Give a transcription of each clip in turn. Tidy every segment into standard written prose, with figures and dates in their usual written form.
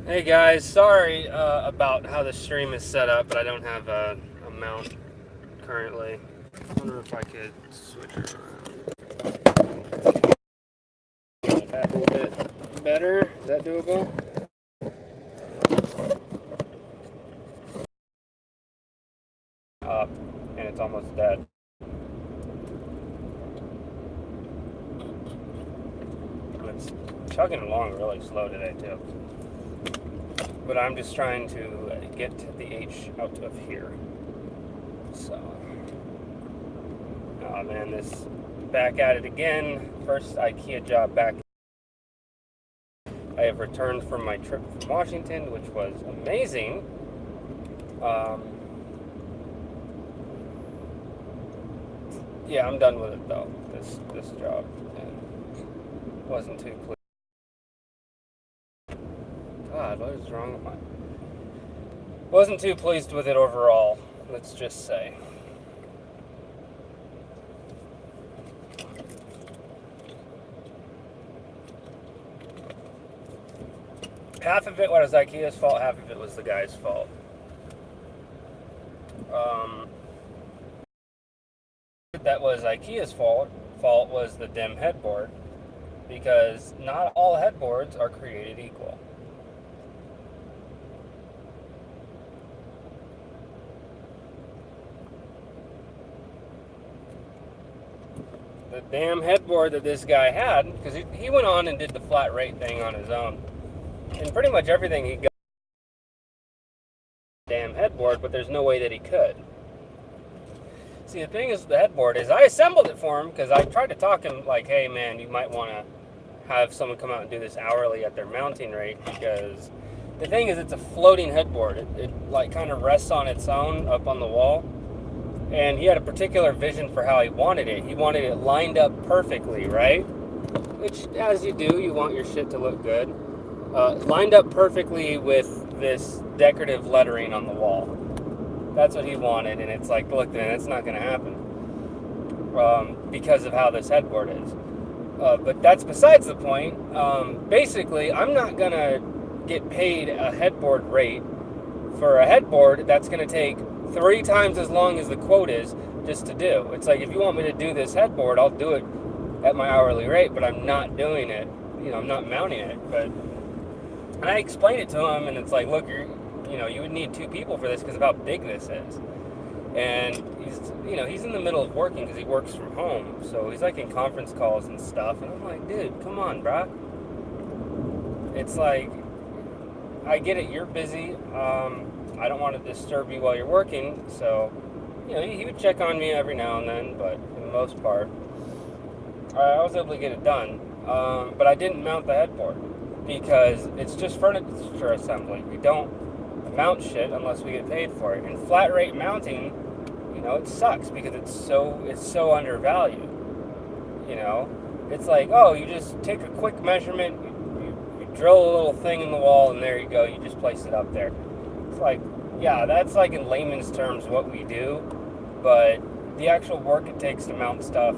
Hey guys, sorry about how the stream is set up, but I don't have a mount currently. I wonder if I could switch it around. That a little bit better. Is that doable? Up, and it's almost dead. It's chugging along really slow today too. But I'm just trying to get the H out of here. So, oh man, this back at it again. First IKEA job back. I have returned from my trip from Washington, which was amazing. Yeah, I'm done with it though. This job, and wasn't too pleased. God, what is wrong with my? Wasn't too pleased with it overall. Let's just say. Half of it was IKEA's fault. Half of it was the guy's fault. That was IKEA's fault was the dim headboard, because not all headboards are created equal. The damn headboard that this guy had, because he went on and did the flat rate thing on his own, and pretty much everything he got damn headboard, but there's no way that he could. See, the thing is with the headboard is I assembled it for him because I tried to talk him like, hey man, you might want to have someone come out and do this hourly at their mounting rate, because the thing is it's a floating headboard. It like kind of rests on its own up on the wall, and he had a particular vision for how he wanted it. He wanted it lined up perfectly, right? Which, as you do, you want your shit to look good. Lined up perfectly with this decorative lettering on the wall. That's what he wanted, and it's like, look, man, that's not going to happen because of how this headboard is. But that's besides the point. Basically, I'm not going to get paid a headboard rate for a headboard that's going to take 3 times as long as the quote is just to do. It's like, if you want me to do this headboard, I'll do it at my hourly rate, but I'm not doing it. I'm not mounting it. And I explained it to him, and it's like, look, you would need 2 people for this because of how big this is. And he's in the middle of working because he works from home. So he's like in conference calls and stuff. And I'm like, dude, come on, bro. It's like, I get it, you're busy. I don't want to disturb you while you're working. So, he would check on me every now and then, but for the most part, I was able to get it done. But I didn't mount the headboard because it's just furniture assembly. We don't mount shit unless we get paid for it. And flat rate mounting, it sucks because it's so undervalued. It's like, oh, you just take a quick measurement, you drill a little thing in the wall, and there you go, you just place it up there. It's like, yeah, that's like in layman's terms what we do, but the actual work it takes to mount stuff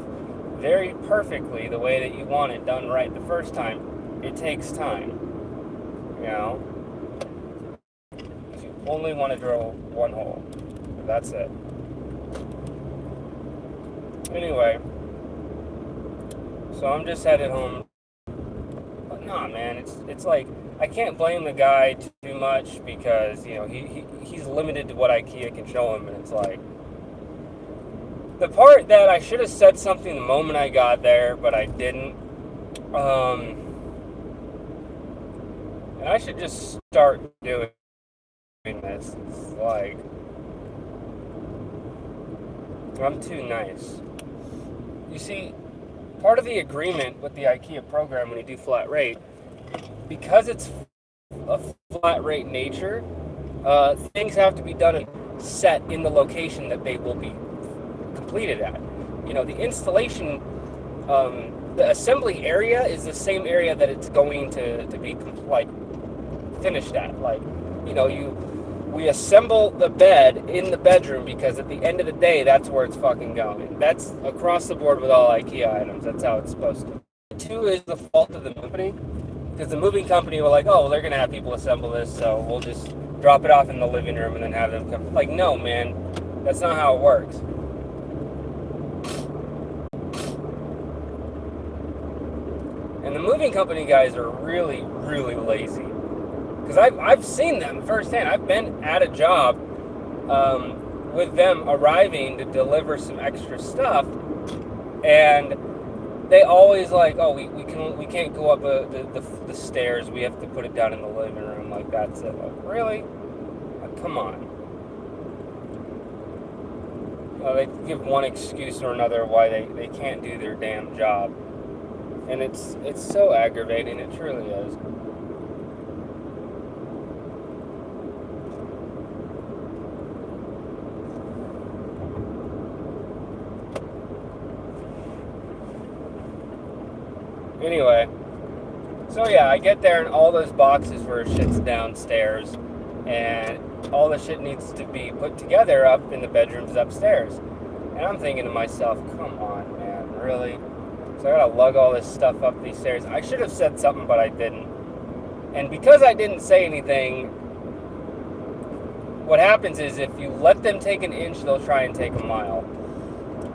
very perfectly the way that you want it done right the first time, it takes time. You only want to drill one hole. That's it. Anyway, so I'm just headed home. But nah, man, it's like, I can't blame the guy too much because he's limited to what IKEA can show him, and it's like, the part that I should have said something the moment I got there, but I didn't. And I should just start doing this. It's like, I'm too nice. You see, part of the agreement with the IKEA program when you do flat rate, because it's a flat rate nature, things have to be done and set in the location that they will be completed at. The installation, the assembly area is the same area that it's going to be like finished at. Like, we assemble the bed in the bedroom because at the end of the day, that's where it's fucking going. That's across the board with all IKEA items. That's how it's supposed to. 2 is the fault of the company. because the moving company were like, oh, well, they're going to have people assemble this, so we'll just drop it off in the living room and then have them come. Like, no, man, that's not how it works. And the moving company guys are really, really lazy. Because I've seen them firsthand. I've been at a job with them arriving to deliver some extra stuff, and they always like, oh, we can't go up the stairs. We have to put it down in the living room. Like, that's it. Like, really? Like, come on. They give one excuse or another why they can't do their damn job. And it's so aggravating. It truly is. Anyway, so yeah, I get there and all those boxes for shit's downstairs, and all the shit needs to be put together up in the bedrooms upstairs. And I'm thinking to myself, come on, man, really? So I gotta lug all this stuff up these stairs. I should have said something, but I didn't. And because I didn't say anything, what happens is if you let them take an inch, they'll try and take a mile.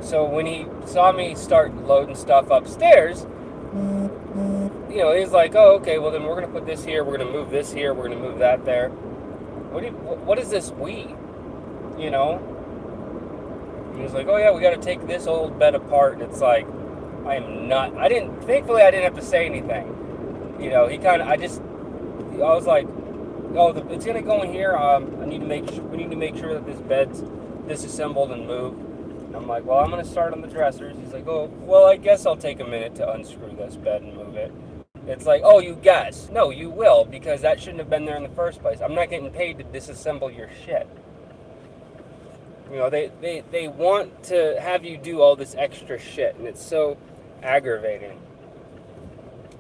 So when he saw me start loading stuff upstairs, you know, he's like, oh, okay, well then we're going to put this here, we're going to move this here, we're going to move that there. What is this we? You know? And he's like, oh yeah, we got to take this old bed apart. And it's like, thankfully I didn't have to say anything. You know, I was like, oh, it's going to go in here. We need to make sure that this bed's disassembled and moved. I'm like, well, I'm going to start on the dressers. He's like, oh, well, I guess I'll take a minute to unscrew this bed and move it. It's like, oh, you guess. No, you will, because that shouldn't have been there in the first place. I'm not getting paid to disassemble your shit. You know, they want to have you do all this extra shit, and it's so aggravating.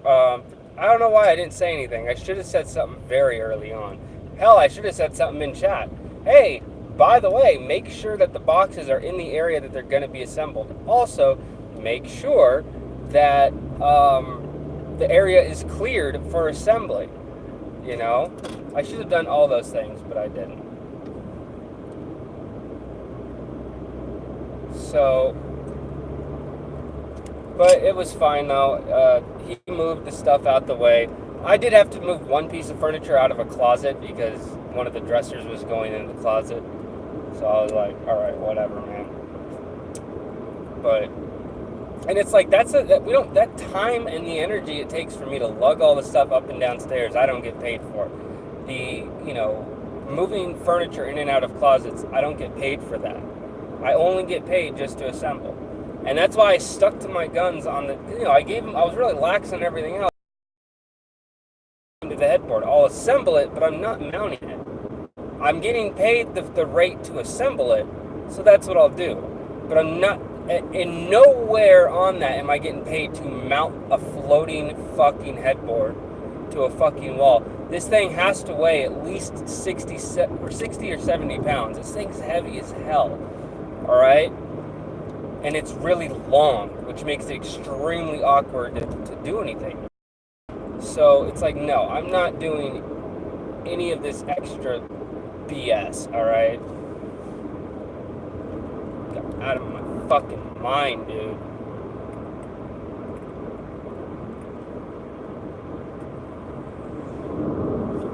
I don't know why I didn't say anything. I should have said something very early on. Hell, I should have said something in chat. Hey, by the way, make sure that the boxes are in the area that they're going to be assembled. Also, make sure that the area is cleared for assembly. You know? I should have done all those things, but I didn't. So, but it was fine though. He moved the stuff out the way. I did have to move one piece of furniture out of a closet because one of the dressers was going in the closet. So I was like, all right, whatever, man. But, and it's like, that time and the energy it takes for me to lug all the stuff up and downstairs, I don't get paid for. Moving furniture in and out of closets, I don't get paid for that. I only get paid just to assemble. And that's why I stuck to my guns on the, I was really lax on everything else. To the headboard, I'll assemble it, but I'm not mounting it. I'm getting paid the rate to assemble it, so that's what I'll do. But I'm not, in nowhere on that am I getting paid to mount a floating fucking headboard to a fucking wall. This thing has to weigh at least 60 or 70 pounds. This thing's heavy as hell, all right? And it's really long, which makes it extremely awkward to do anything. So it's like, no, I'm not doing any of this extra BS, all right? Got out of my fucking mind, dude.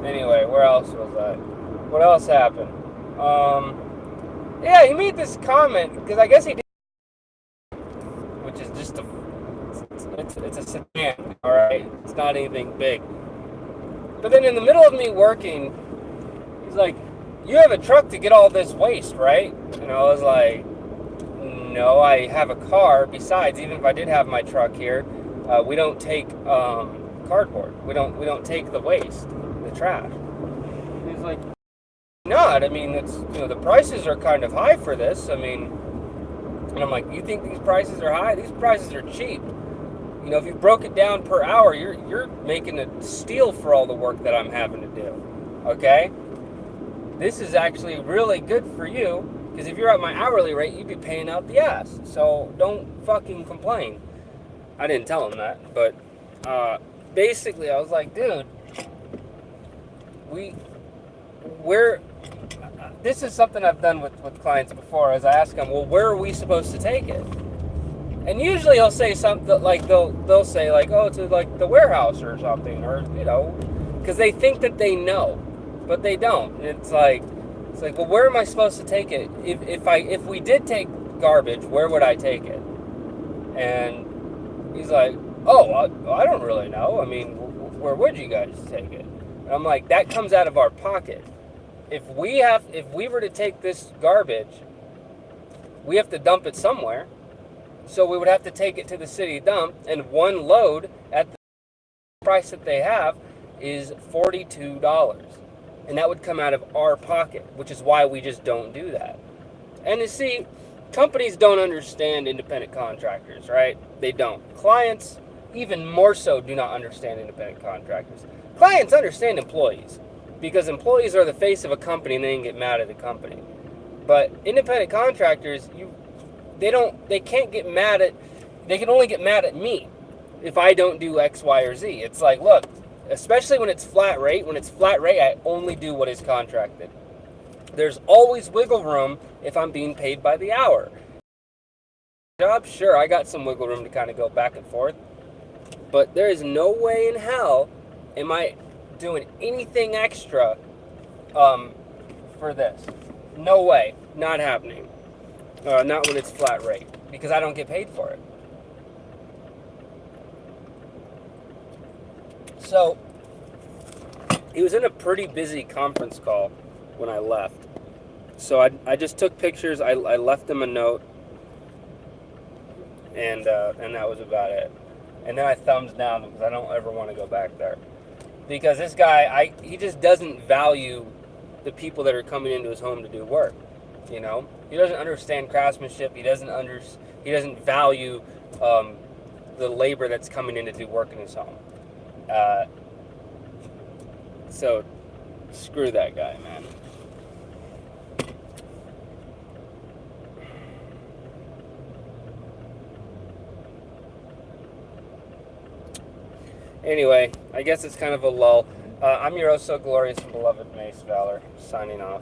Anyway, where else was I? What else happened? Yeah, he made this comment, because I guess he did, which is just it's a sedan, all right? It's not anything big. But then in the middle of me working, he's like, you have a truck to get all this waste, right? And I was like, no, I have a car. Besides, even if I did have my truck here, we don't take cardboard. We don't take the waste, the trash. And he's like, not. I mean, it's, the prices are kind of high for this. I mean, and I'm like, you think these prices are high? These prices are cheap. If you broke it down per hour, you're making a steal for all the work that I'm having to do. Okay? This is actually really good for you, because if you're at my hourly rate, you'd be paying out the ass. So don't fucking complain. I didn't tell him that, but basically, I was like, dude, we're this is something I've done with clients before. As I ask them, well, where are we supposed to take it? And usually he'll say something like they'll say like, oh, to like the warehouse or something, or because they think that they know, but they don't. It's like, well, where am I supposed to take it? If we did take garbage, where would I take it? And he's like, oh, I don't really know. I mean, where would you guys take it? And I'm like, that comes out of our pocket. If we were to take this garbage, we have to dump it somewhere. So we would have to take it to the city dump, and one load at the price that they have is $42. And that would come out of our pocket, which is why we just don't do that. And you see, companies don't understand independent contractors, right? They don't. Clients, even more so, do not understand independent contractors. Clients understand employees, because employees are the face of a company and they can get mad at the company. But independent contractors, they can't get mad at, they can only get mad at me if I don't do X, Y, or Z. It's like, look, especially when it's flat rate, I only do what is contracted. There's always wiggle room if I'm being paid by the hour. Job, sure, I got some wiggle room to kind of go back and forth, but there is no way in hell am I doing anything extra for this. No way. Not happening. Not when it's flat rate, because I don't get paid for it. So, he was in a pretty busy conference call when I left. So I just took pictures, I left him a note, and that was about it. And then I thumbs down because I don't ever want to go back there. Because this guy, he just doesn't value the people that are coming into his home to do work. He doesn't understand craftsmanship. He doesn't value the labor that's coming in to do work in his home. So screw that guy, man. Anyway, I guess it's kind of a lull. I'm your oh so glorious and beloved Mace Valor, signing off.